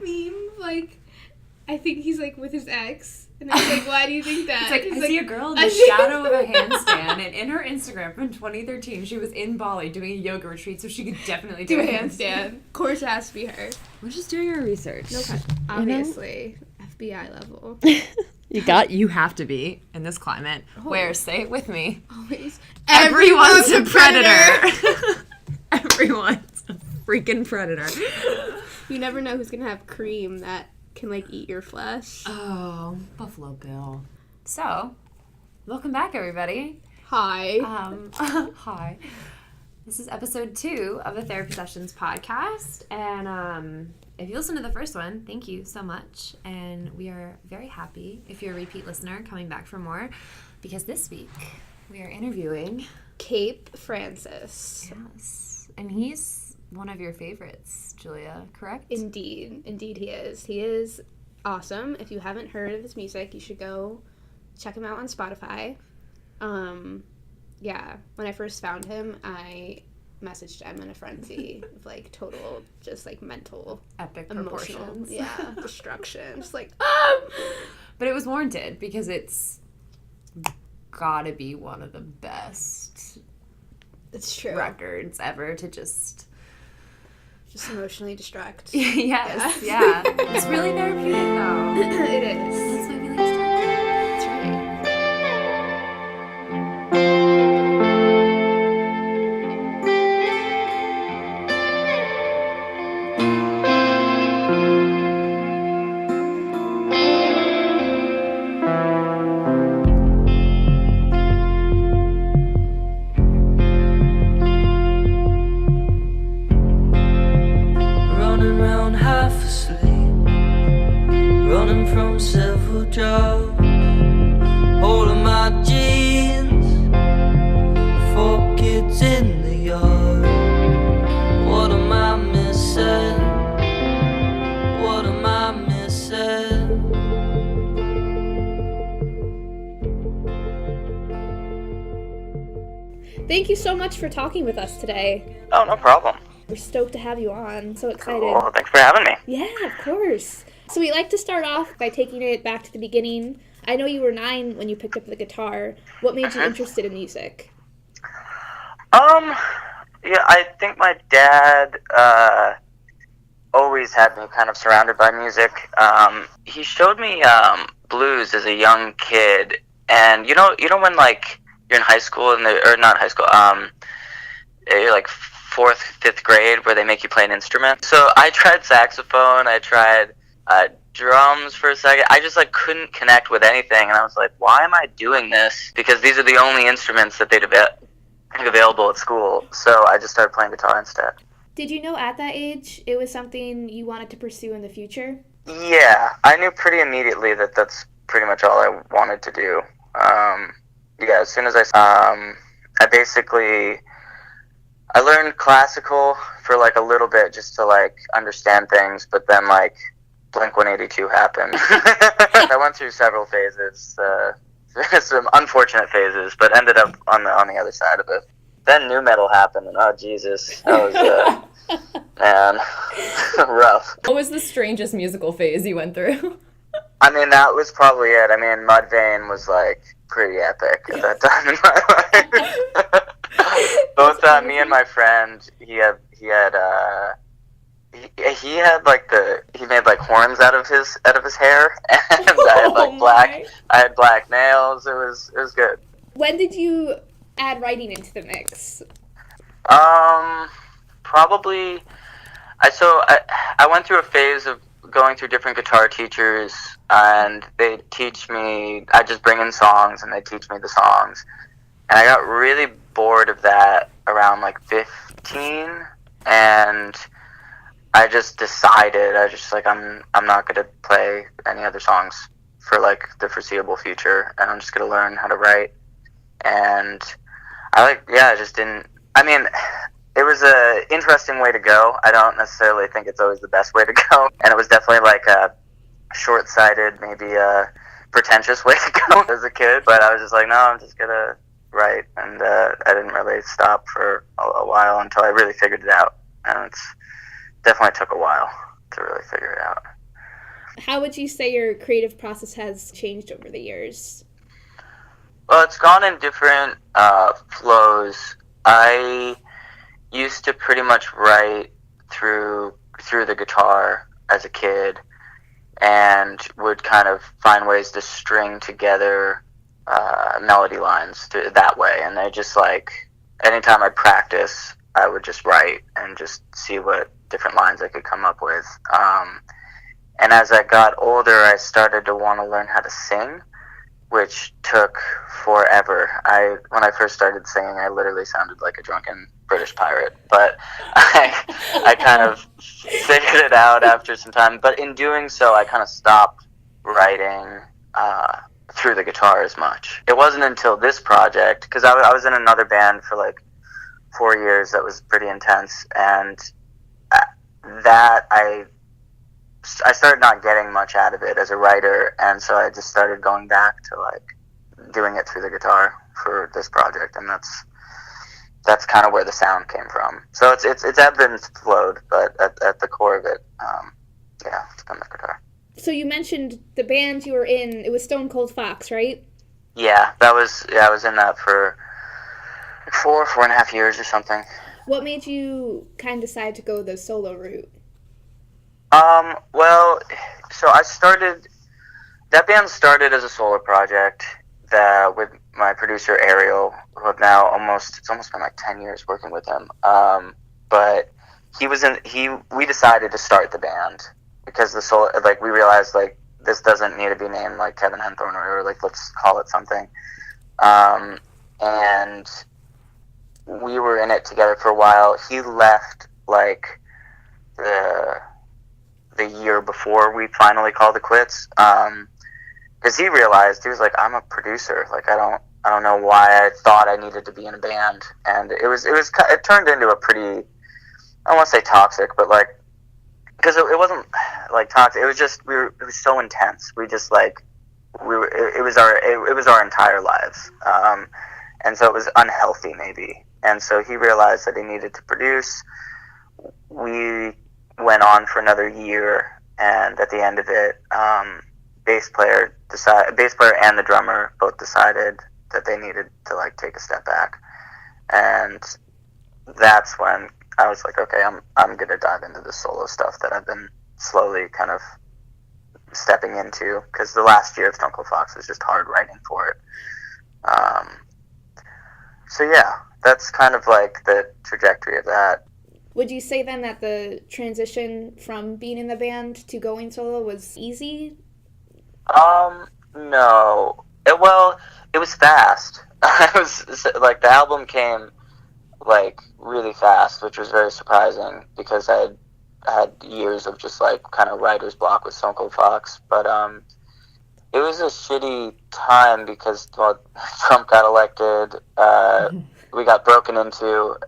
meme, like, I think he's, like, with his ex. And I was like, why do you think that? It's like, he's I see a girl in the shadow of a handstand, and in her Instagram from 2013, she was in Bali doing a yoga retreat, so she could definitely do a handstand. Of course it has to be her. We're just doing our research. No question. Obviously. FBI level. You have to be, in this climate, where, say it with me, Always. Everyone's a predator. Everyone's a freaking predator. You never know who's going to have cream that can, like, eat your flesh. Oh, Buffalo Bill. So, welcome back, everybody. Hi. Hi. This is episode 2 of the Therapy Sessions podcast, and if you listened to the first one, thank you so much, and we are very happy, if you're a repeat listener, coming back for more, because this week we are interviewing Cape Francis. Yes, and he's one of your favorites, Julia, correct? Indeed he is. He is awesome. If you haven't heard of his music, you should go check him out on Spotify. Yeah, when I first found him, I messaged him in a frenzy of, like, total, just, like, mental, epic emotional, proportions. Yeah, destruction. Just like, But it was warranted, because it's gotta be one of the best it's true. records ever to just emotionally distract. Yes, yeah. It's really therapeutic, though. It is. That's why we like to talk about it. That's right. Thank you so much for talking with us today. Oh, no problem. We're stoked to have you on. So excited. Cool. Thanks for having me. Yeah, of course. So we like to start off by taking it back to the beginning. I know you were 9 when you picked up the guitar. What made you interested in music? Yeah, I think my dad always had me kind of surrounded by music. He showed me blues as a young kid, and you know when, like, you're in high school or not high school, you're like 4th, 5th grade, where they make you play an instrument. So I tried saxophone, I tried drums for a second. I just, like, couldn't connect with anything, and I was like, why am I doing this? Because these are the only instruments that they'd available at school. So I just started playing guitar instead. Did you know at that age it was something you wanted to pursue in the future? Yeah, I knew pretty immediately that that's pretty much all I wanted to do. Yeah, as soon as I learned classical for, like, a little bit just to, like, understand things, but then, like, Blink-182 happened. I went through several phases, some unfortunate phases, but ended up on the other side of it. Then nu metal happened, and oh Jesus, that was man, rough. What was the strangest musical phase you went through? I mean, that was probably it. I mean, Mudvayne was, like, pretty epic at that time in my life. Both me and my friend, he made, like, horns out of his hair, and I had black nails. It was good. When did you add writing into the mix? Probably. I went through a phase of going through different guitar teachers, and they teach me. I just bring in songs, and they teach me the songs, and I got really bored of that around, like, 15, and I just decided, I'm not going to play any other songs for, like, the foreseeable future, and I'm just going to learn how to write. And I just didn't, I mean, it was a interesting way to go. I don't necessarily think it's always the best way to go, and it was definitely, like, a short-sighted, maybe a pretentious way to go as a kid, but I was just like, no, I'm just going to write, and I didn't really stop for a while until I really figured it out, and it's definitely took a while to really figure it out. How would you say your creative process has changed over the years? Well, it's gone in different flows. I used to pretty much write through the guitar as a kid, and would kind of find ways to string together melody lines that way. And I just like, anytime I practice, I would just write and just see what different lines I could come up with. And as I got older, I started to want to learn how to sing, which took forever. When I first started singing, I literally sounded like a drunken British pirate, but I kind of figured it out after some time. But in doing so, I kind of stopped writing through the guitar as much. It wasn't until this project, because I was in another band for like 4 years that was pretty intense, and that I started not getting much out of it as a writer, and so I just started going back to like doing it through the guitar for this project, and that's kind of where the sound came from. So it's ebbed and flowed, but at the core of it, yeah, it's been the guitar. So you mentioned the band you were in, it was Stone Cold Fox, right? Yeah, I was in that for like 4.5 years or something. What made you kind of decide to go the solo route? Well, so that band started as a solo project with my producer Ariel, who I've now it's almost been like 10 years working with him. But we decided to start the band because we realized like this doesn't need to be named like Kevin Henthorne or like, let's call it something. And we were in it together for a while. He left like the year before we finally called it quits, because he realized, he was like, I'm a producer, like I don't know why I thought I needed to be in a band. And it turned into a pretty, I don't want to say toxic, but like, because it wasn't like toxic, it was just it was so intense. We just like it was our entire lives, and so it was unhealthy maybe. And so he realized that he needed to produce. We went on for another year, and at the end of it, bass player and the drummer both decided that they needed to like take a step back, and that's when I was like, okay, I'm gonna dive into the solo stuff that I've been slowly kind of stepping into, because the last year of Stone Cold Fox was just hard writing for it. So yeah, that's kind of like the trajectory of that. Would you say then that the transition from being in the band to going solo was easy? No. It was fast. It was like the album came like really fast, which was very surprising because I had years of just like kind of writer's block with Stone Cold Fox. But it was a shitty time because Trump got elected. We got broken into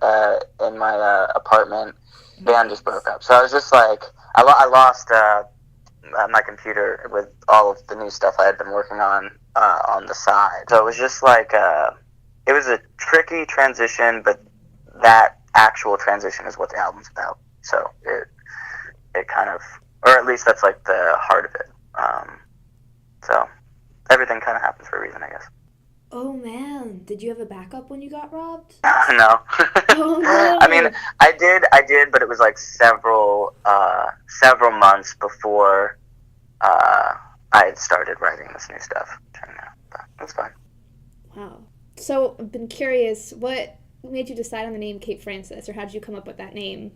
in my apartment. Band just broke up. So I was just like, I lost my computer with all of the new stuff I had been working on the side. So it was just like, it was a tricky transition, but that actual transition is what the album's about. So it kind of, or at least that's like the heart of it. So everything kind of happens for a reason, I guess. Oh man, did you have a backup when you got robbed? No. Oh no. I mean, I did, but it was like several months before I had started writing this new stuff. But it's fine. Wow. So I've been curious, what made you decide on the name Cape Francis, or how did you come up with that name?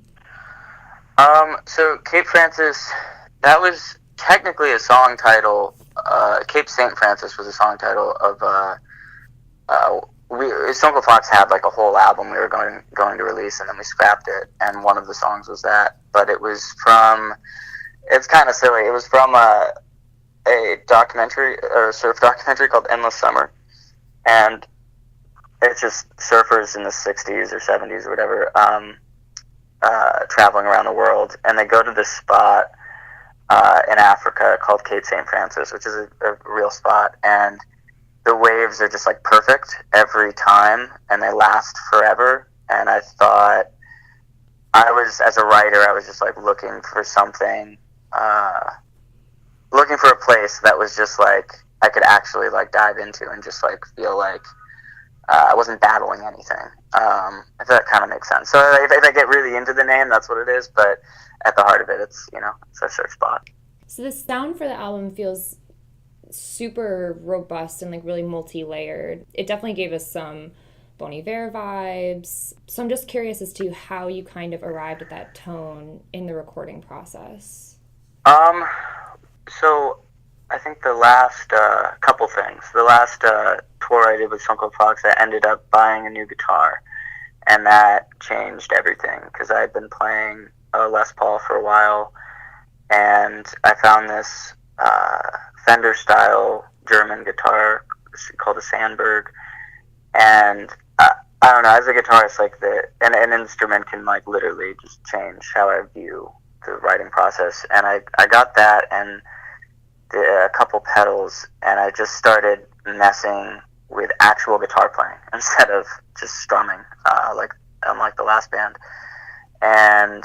So Cape Francis, that was technically a song title. Cape St. Francis was a song title of Stone Cold Fox had like a whole album we were going to release, and then we scrapped it, and one of the songs was that. But it was from, it's kind of silly, it was from a documentary, or a surf documentary called Endless Summer, and it's just surfers in the 60s or 70s or whatever, traveling around the world, and they go to this spot in Africa called Cape St. Francis, which is a real spot, and the waves are just like perfect every time, and they last forever. And I thought, as a writer, I was just like looking for something looking for a place that was just like I could actually like dive into and just like feel like I wasn't battling anything. If that kind of makes sense. So if I get really into the name, that's what it is. But at the heart of it, it's it's a search spot. So the sound for the album feels super robust and like really multi-layered. It definitely gave us some Bon Iver vibes. So I'm just curious as to how you kind of arrived at that tone in the recording process. So I think the last couple things. The last tour I did with Uncle Fox, I ended up buying a new guitar, and that changed everything because I had been playing Les Paul for a while, and I found this Fender style German guitar called a Sandberg, and I don't know, as a guitarist, like an instrument can like literally just change how I view the writing process, and I got that and a couple pedals, and I just started messing with actual guitar playing instead of just strumming, like unlike the last band. And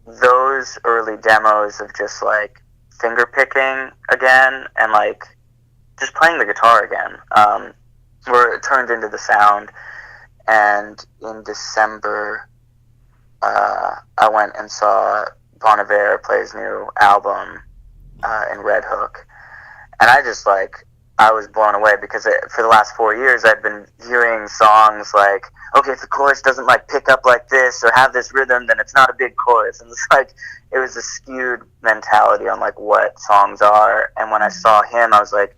those early demos of just like finger picking again and like just playing the guitar again were turned into the sound. And in December, I went and saw Bon Iver play his new album in Red Hook, and I was blown away because for the last 4 years I'd been hearing songs like, okay, if the chorus doesn't like pick up like this or have this rhythm, then it's not a big chorus. And it's like it was a skewed mentality on like what songs are. And when I saw him, I was like,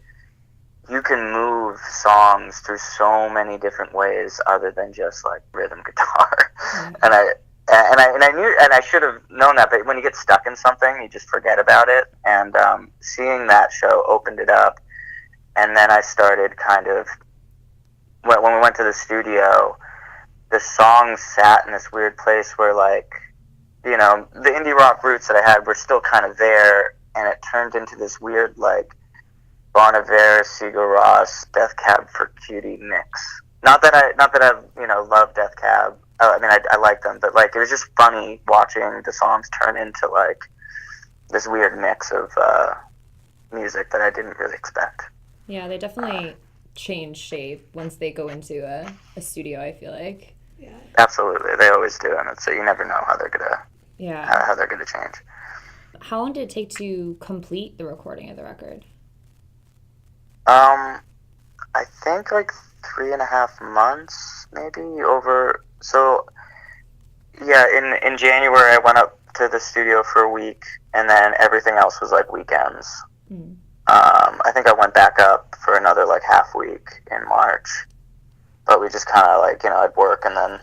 you can move songs through so many different ways other than just like rhythm guitar. And I knew, and I should have known that, but when you get stuck in something, you just forget about it. And seeing that show opened it up. And then I started kind of, when we went to the studio, the songs sat in this weird place where like, the indie rock roots that I had were still kind of there, and it turned into this weird like Bon Iver, Sigur Rós, Death Cab for Cutie mix. Not that I love Death Cab. I mean, I like them, but like it was just funny watching the songs turn into like this weird mix of music that I didn't really expect. Yeah, they definitely change shape once they go into a studio, I feel like. Yeah. Absolutely, they always do, and so you never know how they're gonna change. How long did it take to complete the recording of the record? I think like 3.5 months, maybe over. So, yeah, in January I went up to the studio for a week, and then everything else was like weekends. I think I went back up for another like half week in March, but we just kind of like, I'd work, and then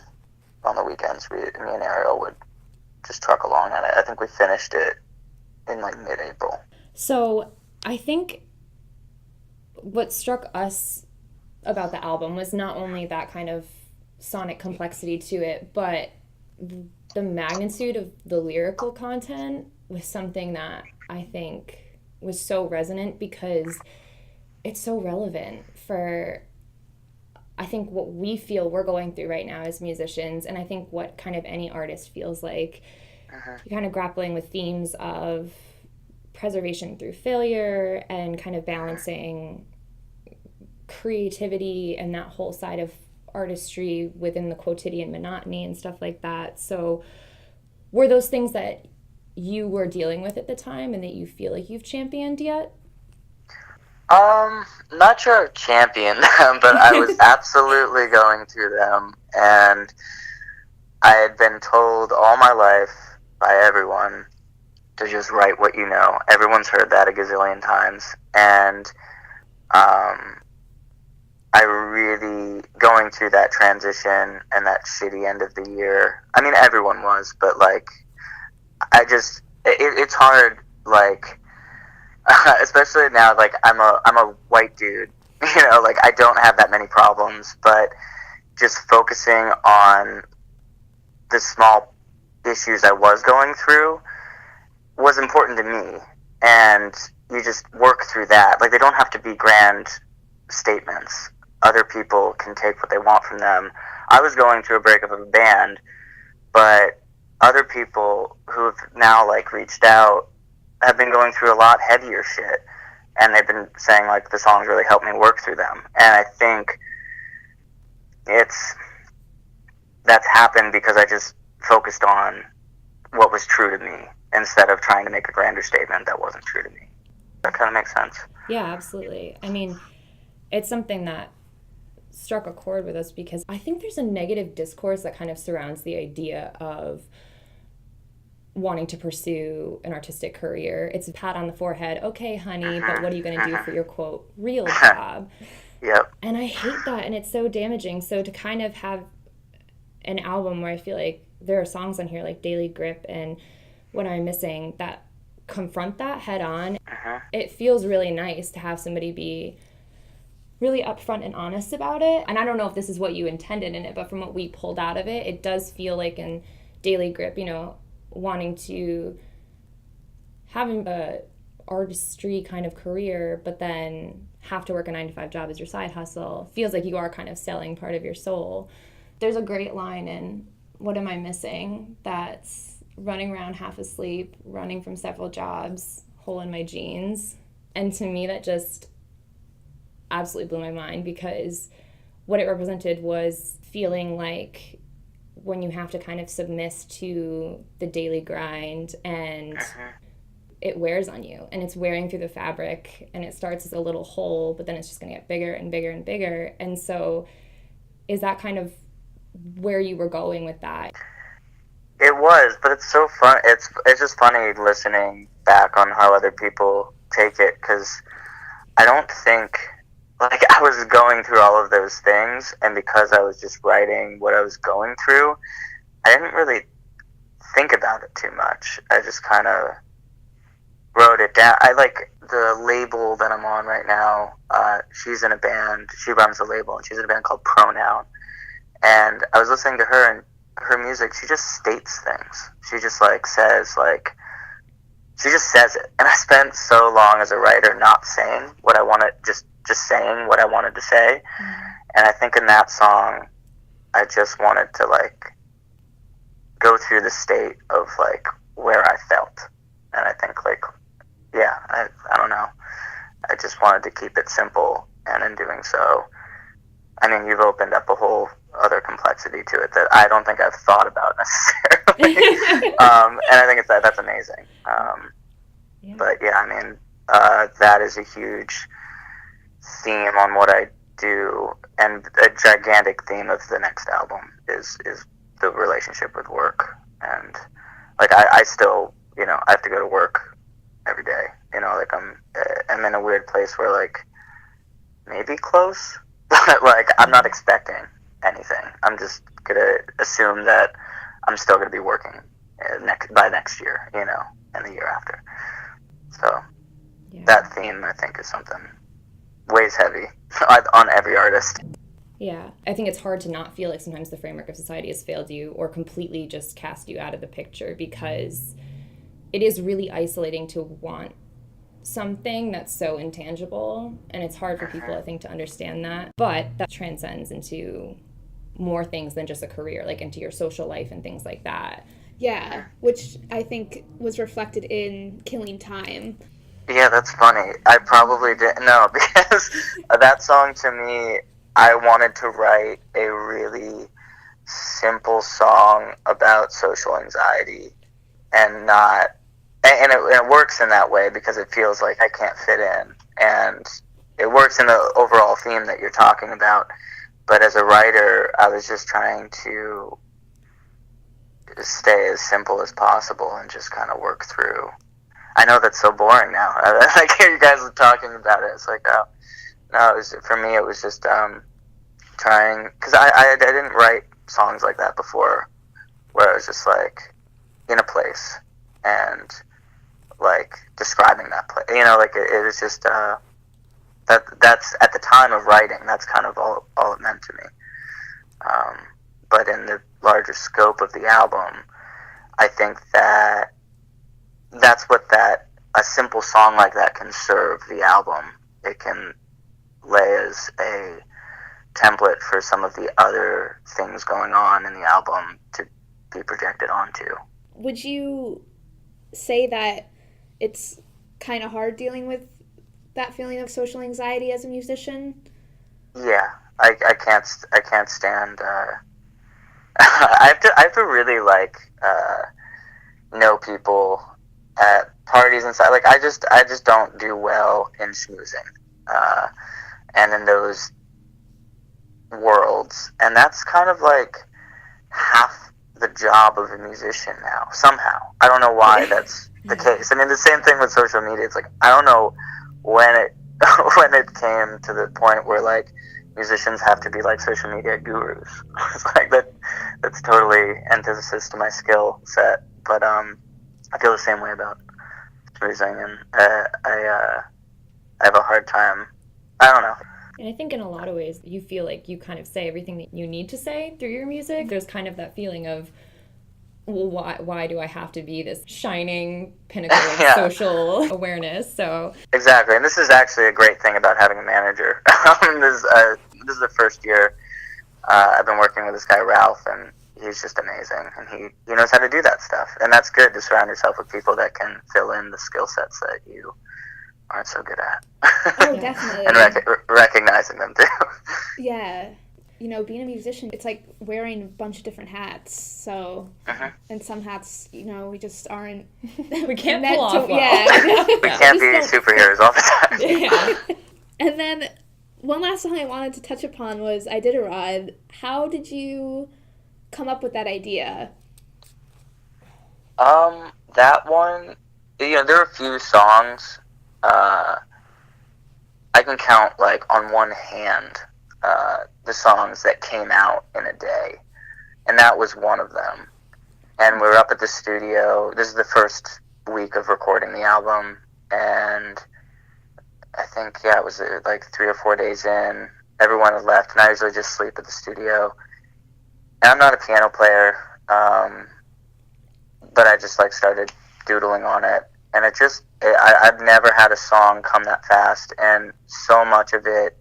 on the weekends me and Ariel would just truck along at it. I think we finished it in like mid-April. So I think what struck us about the album was not only that kind of sonic complexity to it, but the magnitude of the lyrical content was something that I think was so resonant because it's so relevant for, I think, what we feel we're going through right now as musicians, and I think what kind of any artist feels like. You're kind of grappling with themes of preservation through failure and kind of balancing creativity and that whole side of artistry within the quotidian monotony and stuff like that. So were those things that you were dealing with at the time and that you feel like you've championed yet? Not sure I've championed them, but I was absolutely going through them, and I had been told all my life by everyone to just write what you know. Everyone's heard that a gazillion times, and I really, going through that transition and that shitty end of the year, I mean, everyone was, but like, it's hard, like, especially now, like, I'm a white dude, like, I don't have that many problems, but just focusing on the small issues I was going through was important to me, and you just work through that. Like, they don't have to be grand statements. Other people can take what they want from them. I was going through a breakup of a band, but other people who've now like reached out have been going through a lot heavier shit, and they've been saying, like, the songs really help me work through them. And I think that's happened because I just focused on what was true to me instead of trying to make a grander statement that wasn't true to me. That kind of makes sense. Yeah, absolutely. I mean, it's something that struck a chord with us because I think there's a negative discourse that kind of surrounds the idea of wanting to pursue an artistic career. It's a pat on the forehead. Okay, honey, but what are you going to do for your, quote, real job? Yep. And I hate that, and it's so damaging. So to kind of have an album where I feel like there are songs on here like Daily Grip and What I'm Missing that confront that head on, it feels really nice to have somebody be really upfront and honest about it. And I don't know if this is what you intended in it, but from what we pulled out of it, it does feel like in Daily Grip, you know, wanting to have a artistry kind of career, but then have to work a 9-to-5 job as your side hustle. Feels like you are kind of selling part of your soul. There's a great line in What Am I Missing that's running around half asleep, running from several jobs, hole in my jeans. And to me, that just absolutely blew my mind because what it represented was feeling like when you have to kind of submiss to the daily grind and it wears on you and it's wearing through the fabric and it starts as a little hole, but then it's just going to get bigger and bigger and bigger. And so is that kind of where you were going with that? It was, but it's so fun. It's just funny listening back on how other people take it, because I don't think, like, I was going through all of those things, and because I was just writing what I was going through, I didn't really think about it too much. I just kind of wrote it down. I like the label that I'm on right now. She's in a band. She runs a label, and she's in a band called Pronoun. And I was listening to her, and her music, she just states things. She just, like, says, like, she just says it. And I spent so long as a writer not saying what I wanted, just saying what I wanted to say. And I think in that song, I just wanted to, like, go through the state of, like, where I felt. And I think, like, yeah, I don't know. I just wanted to keep it simple. And in doing so, I mean, you've opened up a whole other complexity to it that I don't think I've thought about necessarily. And I think that's amazing. Yeah. But yeah, I mean, that is a huge theme on what I do, and a gigantic theme of the next album is the relationship with work. And like I still, you know, I have to go to work every day. You know, like I'm in a weird place where, like, maybe close, but like I'm not expecting anything. I'm just gonna assume that I'm still gonna be working by next year, you know, and the year after. So that theme, I think, is something weighs heavy on every artist. Yeah, I think it's hard to not feel like sometimes the framework of society has failed you or completely just cast you out of the picture, because it is really isolating to want something that's so intangible, and it's hard for people, I think, to understand that. But that transcends into more things than just a career, like into your social life and things like that. Yeah, which I think was reflected in Killing Time. Yeah, that's funny. I probably didn't know, because that song, to me, I wanted to write a really simple song about social anxiety, and it works in that way because it feels like I can't fit in, and it works in the overall theme that you're talking about. But as a writer, I was just trying to stay as simple as possible and just kind of work through. I know that's so boring now. I hear you guys talking about it. It's like, oh, no, for me, it was just trying, because I didn't write songs like that before, where I was just like in a place and like describing that place. You know, like it was just that's at the time of writing, that's kind of all it meant to me. But in the larger scope of the album, I think that's what a simple song like that can serve the album. It can lay as a template for some of the other things going on in the album to be projected onto. Would you say that it's kind of hard dealing with that feeling of social anxiety as a musician? Yeah, I can't stand. I have to really like know people at parties and stuff. Like I just don't do well in schmoozing, and in those worlds, and that's kind of like half the job of a musician now. Somehow, I don't know why that's the case. I mean, the same thing with social media. It's like I don't know when it when it came to the point where like musicians have to be like social media gurus. It's like that's totally antithesis to my skill set. But I feel the same way about schmoozing, and I have a hard time. I don't know. And I think in a lot of ways, you feel like you kind of say everything that you need to say through your music. There's kind of that feeling of, well, why do I have to be this shining pinnacle of social awareness? So Exactly, and this is actually a great thing about having a manager. This is the first year I've been working with this guy Ralph, and he's just amazing, and he knows how to do that stuff, and that's good to surround yourself with people that can fill in the skill sets that you aren't so good at. Oh, definitely. And recognizing them too. Yeah. You know, being a musician, it's like wearing a bunch of different hats. So, and some hats, you know, we just aren't. we can't pull off well. Yeah. We can't be superheroes all the time. Yeah. And then one last song I wanted to touch upon was Iditarod. How did you come up with that idea? That one, you know, there are a few songs. I can count like on one hand the songs that came out in a day, and that was one of them. And we were up at the studio. This is the first week of recording the album, and I think it was like 3 or 4 days in. Everyone had left, and I usually just sleep at the studio. And I'm not a piano player, but I just like started doodling on it, and I've never had a song come that fast, and so much of it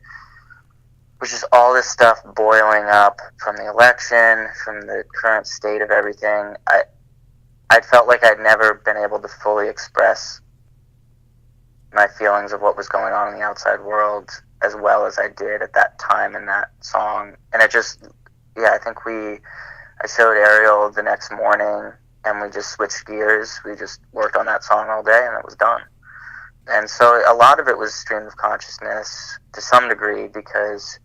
was just all this stuff boiling up from the election, from the current state of everything. I felt like I'd never been able to fully express my feelings of what was going on in the outside world as well as I did at that time in that song. And it just, I think I showed Ariel the next morning, and we just switched gears. We just worked on that song all day, and it was done. And so a lot of it was stream of consciousness to some degree, because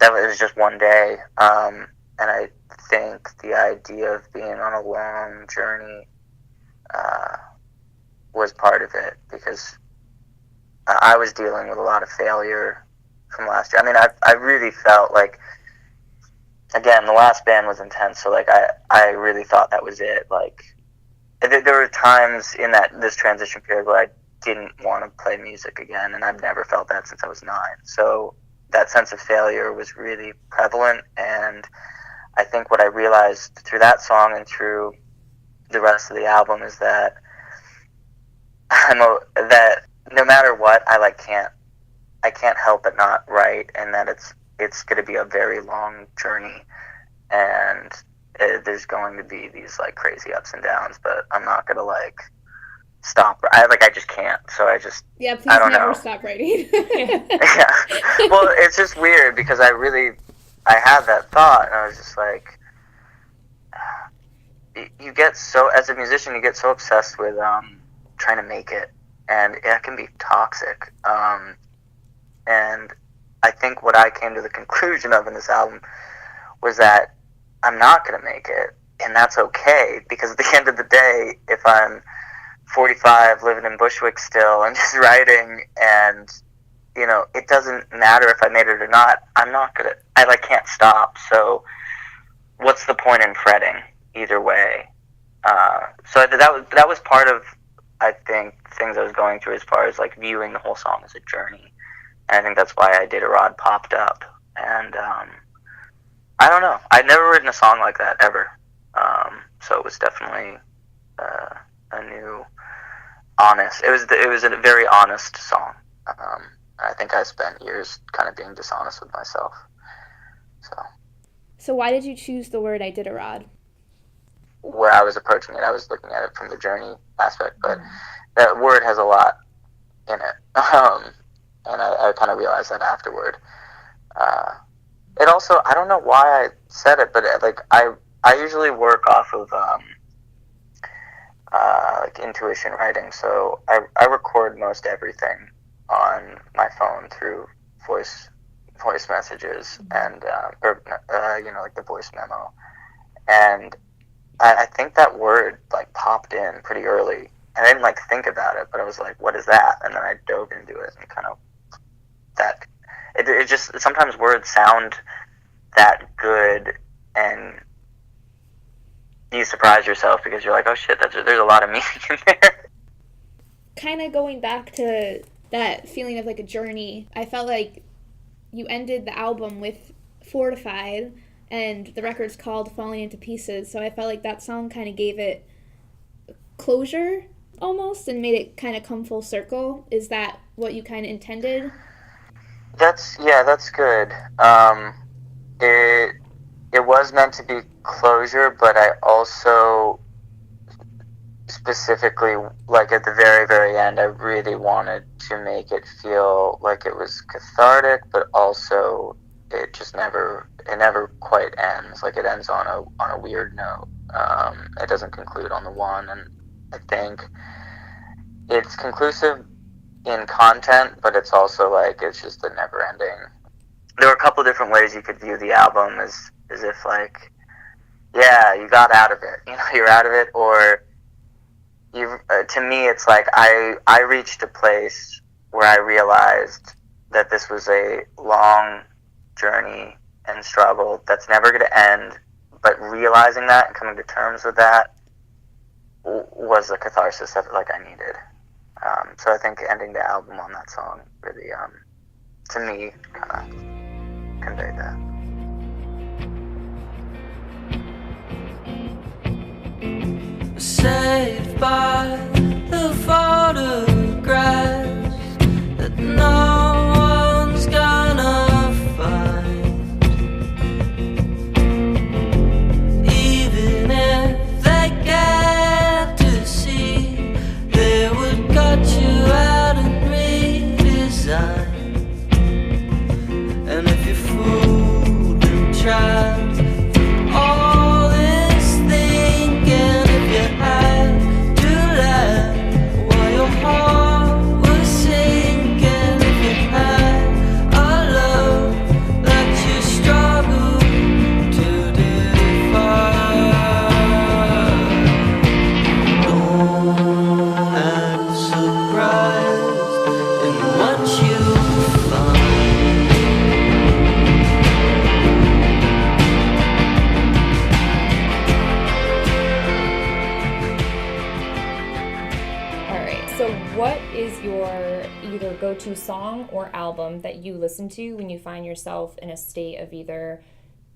that was just one day. And I think the idea of being on a long journey was part of it, because I was dealing with a lot of failure from last year. I mean, I really felt like, again, the last band was intense, so like I really thought that was it. Like there were times in this transition period where I didn't want to play music again, and I've never felt that since I was 9. So that sense of failure was really prevalent, and I think what I realized through that song and through the rest of the album is that that no matter what, I can't help but not write, and that it's going to be a very long journey, and there's going to be these like crazy ups and downs, but I'm not going to like stop. I just can't. So I just please I don't never know. stop writing. Yeah. Well, it's just weird because I had that thought, and I was just like, you get so, as a musician, you get so obsessed with trying to make it, and it can be toxic. And I think what I came to the conclusion of in this album was that I'm not going to make it, and that's okay, because at the end of the day, if I'm 45, living in Bushwick still, and just writing, and, you know, it doesn't matter if I made it or not, I can't stop, so what's the point in fretting either way? So that was part of, I think, things I was going through as far as, like, viewing the whole song as a journey. And I think that's why Iditarod popped up. And I don't know. I'd never written a song like that ever. So it was definitely a new, honest. It was a very honest song. I think I spent years kind of being dishonest with myself. So why did you choose the word Iditarod? Where I was approaching it, I was looking at it from the journey aspect, but that word has a lot in it. And I kind of realized that afterward. It also, I don't know why I said it, but like I usually work off of like intuition writing, so I record most everything on my phone through voice messages and or like the voice memo, and I think that word like popped in pretty early. I didn't like think about it, but I was like, what is that? And then I dove into it and kind of it just, sometimes words sound that good and you surprise yourself because you're like, oh shit, there's a lot of meaning in there. Kind of going back to that feeling of like a journey, I felt like you ended the album with Fortified, and the record's called Falling into Pieces, so I felt like that song kind of gave it closure almost and made it kind of come full circle. Is that what you kind of intended? That's good. It was meant to be closure, but I also specifically, like at the very, very end, I really wanted to make it feel like it was cathartic, but also it never quite ends. Like it ends on a weird note. It doesn't conclude on the one, and I think it's conclusive in content, but it's also like it's just a never ending. There were a couple different ways you could view the album, as if like, yeah, you got out of it, you're out of it, or you. To me, it's like I reached a place where I realized that this was a long journey and struggle that's never going to end, but realizing that and coming to terms with that was the catharsis that like I needed. So I think ending the album on that song really, to me, kind of conveyed that. Saved by the photographs that no one's gonna find, even if they get to see, they would cut you out and redesign. And if you fooled and tried all this thinking, if you had to laugh while your heart was sinking, if you had a love that you struggled to define, don't act surprised in what you find. All right, so what is your either go-to song or album that you listen to when you find yourself in a state of either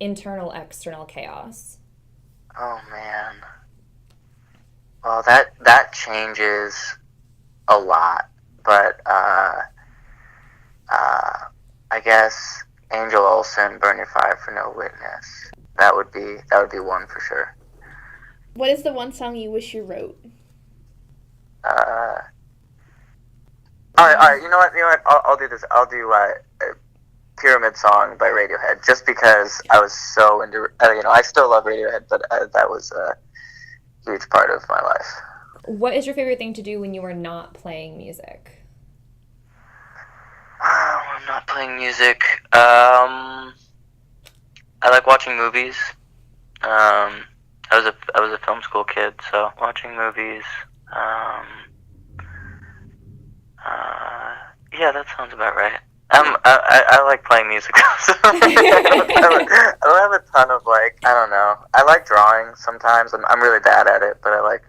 internal, external chaos? Oh man. Well, that changes a lot, but I guess Angel Olsen, Burn Your Fire for No Witness. That would be one for sure. What is the one song you wish you wrote? All right. You know what? I'll do this. I'll do Pyramid Song by Radiohead, just because I was so into. I still love Radiohead, but that was a huge part of my life. What is your favorite thing to do when you are not playing music? I'm not playing music. I like watching movies. I was a film school kid, so watching movies. Yeah, that sounds about right. I like playing music. So I don't have a ton of I don't know. I like drawing sometimes. I'm really bad at it, but I like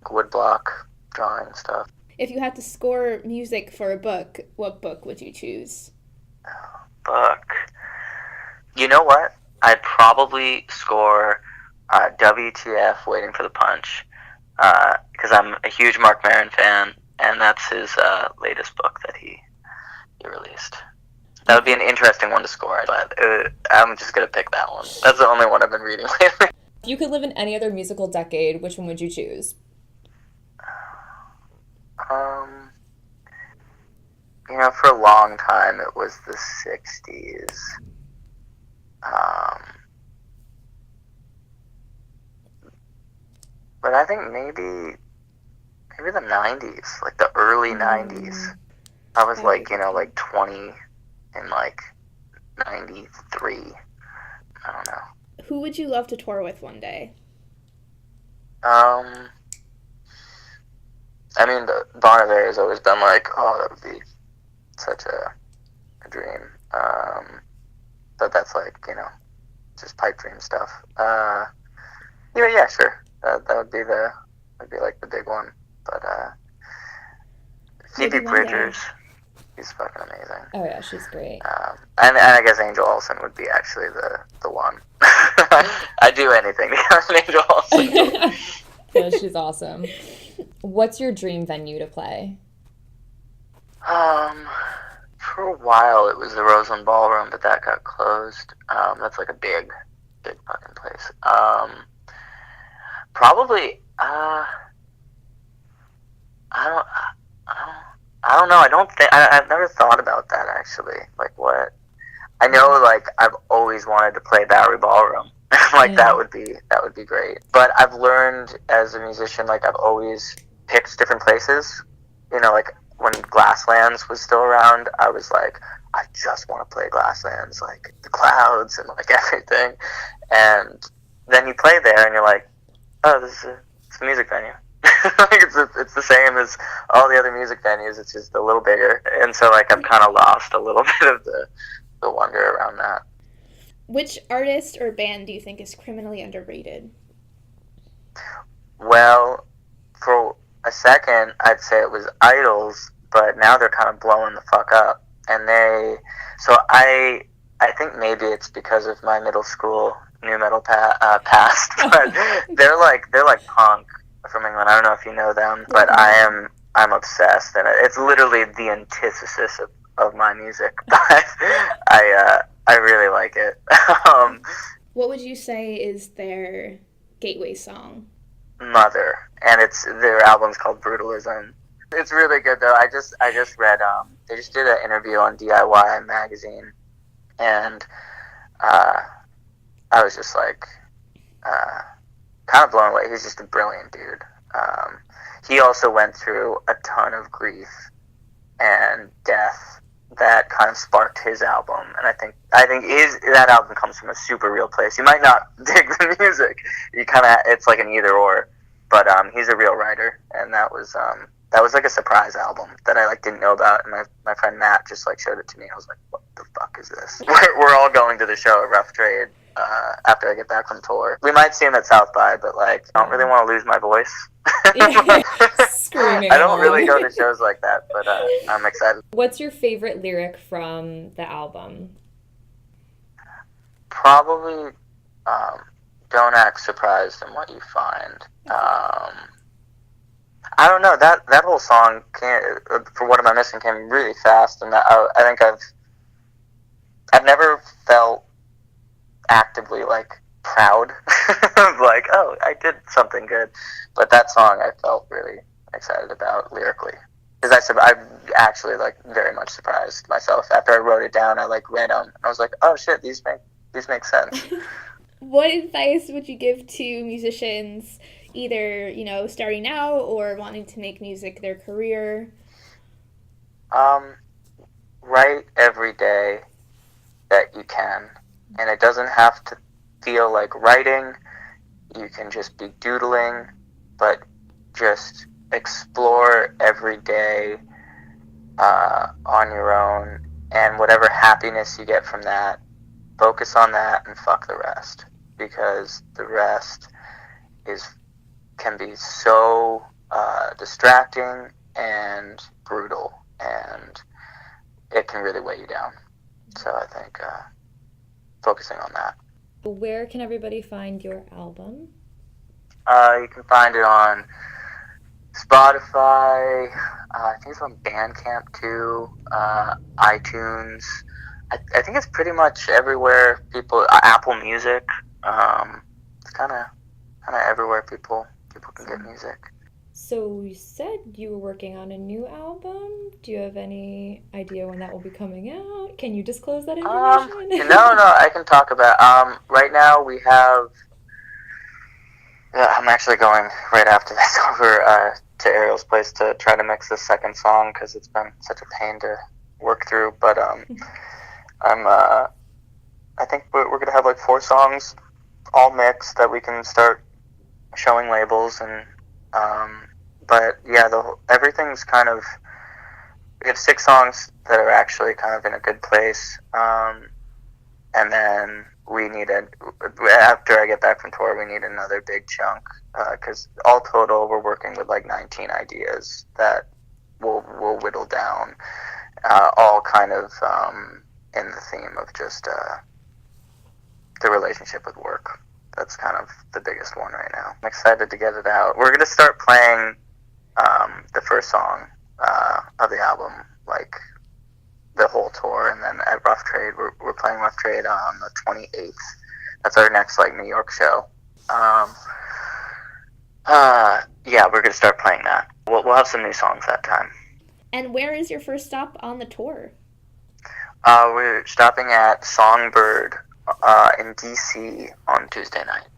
woodblock drawing stuff. If you had to score music for a book, what book would you choose? Book. You know what? I'd probably score WTF, Waiting for the Punch, because I'm a huge Mark Maron fan, and that's his latest book that he released. That would be an interesting one to score, but I'm just going to pick that one. That's the only one I've been reading lately. If you could live in any other musical decade, which one would you choose? Oh Um, for a long time it was the 60s. But I think maybe the 90s, like the early 90s. I was like 20 in like 93. I don't know. Who would you love to tour with one day? I mean, the Bon Iver has always been like, oh, that would be such a dream. But that's like, just pipe dream stuff. Yeah, sure. That would be like the big one. But Phoebe Maybe one day. Bridgers, she's fucking amazing. Oh yeah, she's great. And I guess Angel Olsen would be actually the one. I'd do anything to have an Angel Olsen. Yeah, she's awesome. What's your dream venue to play? For a while it was the Roseland Ballroom, but that got closed. That's like a big fucking place. Probably. I don't know. I don't think I've never thought about that actually. Like what? I know, like I've always wanted to play Bowery Ballroom. Like that would be great. But I've learned as a musician, like I've always picked different places. Like when Glasslands was still around, I was like, I just want to play Glasslands, like the clouds and like everything. And then you play there, and you're like, oh, it's a music venue. Like it's the same as all the other music venues. It's just a little bigger, and so like I've kind of lost a little bit of the wonder around that. Which artist or band do you think is criminally underrated? Well, for a second, I'd say it was Idols, but now they're kind of blowing the fuck up, and so I think maybe it's because of my middle school nu metal past, but they're like punk from England. I don't know if you know them, but I'm obsessed, and it's literally the antithesis of my music. But I really like it. What would you say is their gateway song? Mother, and their album's called Brutalism. It's really good though. I just read they just did an interview on DIY magazine, and I was just like kind of blown away. He's just a brilliant dude. He also went through a ton of grief and death that kind of sparked his album, and I think that album comes from a super real place. You might not dig the music, it's like an either or, but he's a real writer, and that was like a surprise album that I like didn't know about, and my friend Matt just like showed it to me. I was like, what the fuck is this? We're all going to the show at Rough Trade after I get back from tour. We might see him at South by, but like I don't really want to lose my voice. Screaming. I don't really go to shows like that, but I'm excited. What's your favorite lyric from the album? Probably don't act surprised in what you find. I don't know, that whole song for What Am I Missing came really fast, and I think I've never felt actively like proud of like, oh, I did something good, but that song I felt really excited about lyrically, because I actually like very much surprised myself after I wrote it down. I like read them and I was like, oh shit, these make sense. What advice would you give to musicians, either starting out or wanting to make music their career? Write every day that you can, and it doesn't have to feel like writing. You can just be doodling, but just explore every day on your own, and whatever happiness you get from that, focus on that and fuck the rest, because the rest can be so distracting and brutal, and it can really weigh you down. So I think focusing on that. Where can everybody find your album? You can find it on Spotify. I think it's on Bandcamp too. iTunes. I think it's pretty much everywhere. Apple Music. It's kind of everywhere people can get music. So you said you were working on a new album. Do you have any idea when that will be coming out? Can you disclose that information? No, I can talk about. Right now we have. I'm actually going right after this over to Ariel's place to try to mix the second song because it's been such a pain to work through. But I think we're gonna have like 4 songs all mixed that we can start showing labels and. But yeah, everything's kind of. We have 6 songs that are actually kind of in a good place, and then we need after I get back from tour, we need another big chunk because all total we're working with like 19 ideas that we'll whittle down, all kind of in the theme of just the relationship with work. That's kind of the biggest one right now. I'm excited to get it out. We're gonna start playing the first song of the album, like the whole tour, and then at Rough Trade, we're playing Rough Trade on the 28th. That's our next like New York show. Yeah, we're gonna start playing that. We'll have some new songs that time. And where is your first stop on the tour? We're stopping at Songbird in DC on Tuesday night.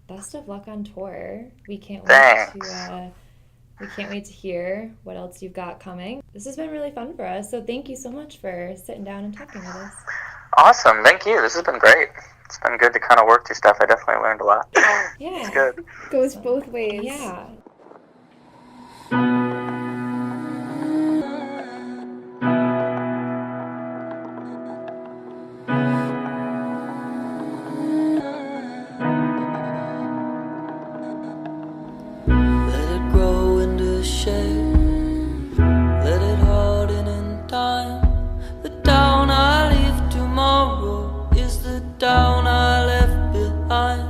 Best of luck on tour. We can't Thanks. we can't wait to hear what else you've got coming. This has been really fun for us, so thank you so much for sitting down and talking with us. Awesome, thank you. This has been great. It's been good to kind of work through stuff. I definitely learned a lot. Yeah. It's good. Goes both ways. Yeah. Let it grow into shape, let it harden in time. The town I leave tomorrow is the town I left behind.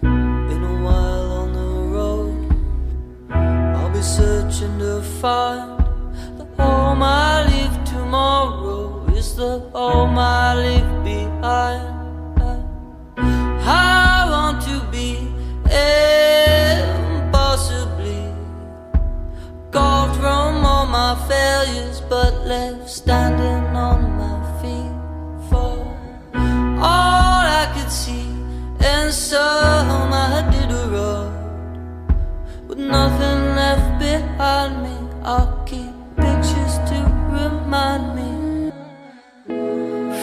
Been a while on the road, I'll be searching to find the home I leave tomorrow is the home I leave behind. I want to be impossibly gone from all my failures, but left standing on my feet for all I could see. And some I did a road with nothing left behind me. I'll keep pictures to remind me.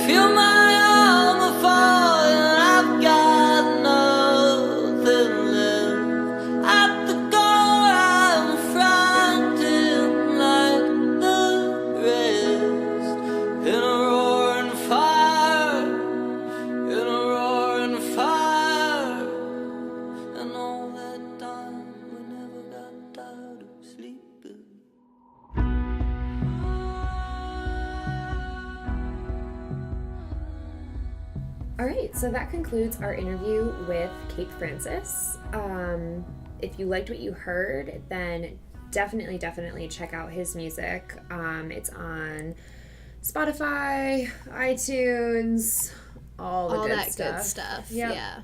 Feel my armor fall and I've got nothing left. At the core I'm frightened like the rest. In a roaring fire, in a roaring fire. And all that time we never got tired of sleeping. All right, so that concludes our interview with Kate Francis. If you liked what you heard, then definitely check out his music. It's on Spotify, iTunes, all the good that stuff. good stuff. Yep. Yeah.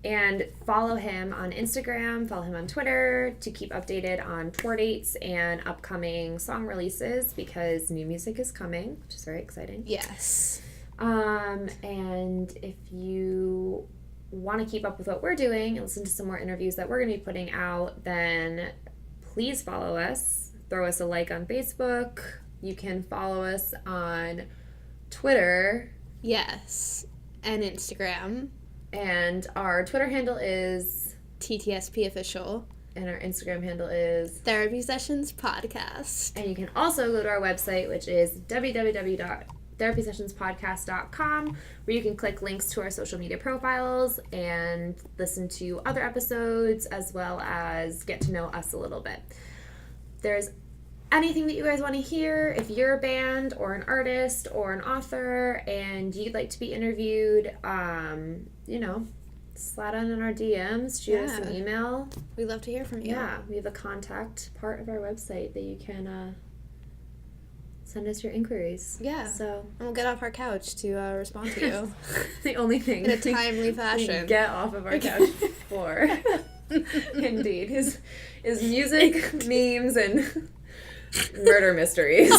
And follow him on Instagram, follow him on Twitter to keep updated on tour dates and upcoming song releases because new music is coming, which is very exciting. Yes. And if you want to keep up with what we're doing and listen to some more interviews that we're going to be putting out, then please follow us. Throw us a like on Facebook. You can follow us on Twitter. Yes. And Instagram. And our Twitter handle is TTSP official. and our Instagram handle is Therapy Sessions Podcast. And you can also go to our website, which is www.therapysessionspodcast.com, where you can click links to our social media profiles and listen to other episodes, as well as get to know us a little bit. If there's anything that you guys want to hear, if you're a band or an artist or an author and you'd like to be interviewed, slide on in our DMs, shoot us an email. We'd love to hear from you. Yeah, we have a contact part of our website that you can send us your inquiries. Yeah. So And we'll get off our couch to respond to you the only thing in a timely fashion. we get off of our couch for. Indeed. His music, memes, and murder mysteries.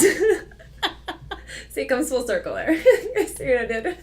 See, it comes full circle there. I see what I did.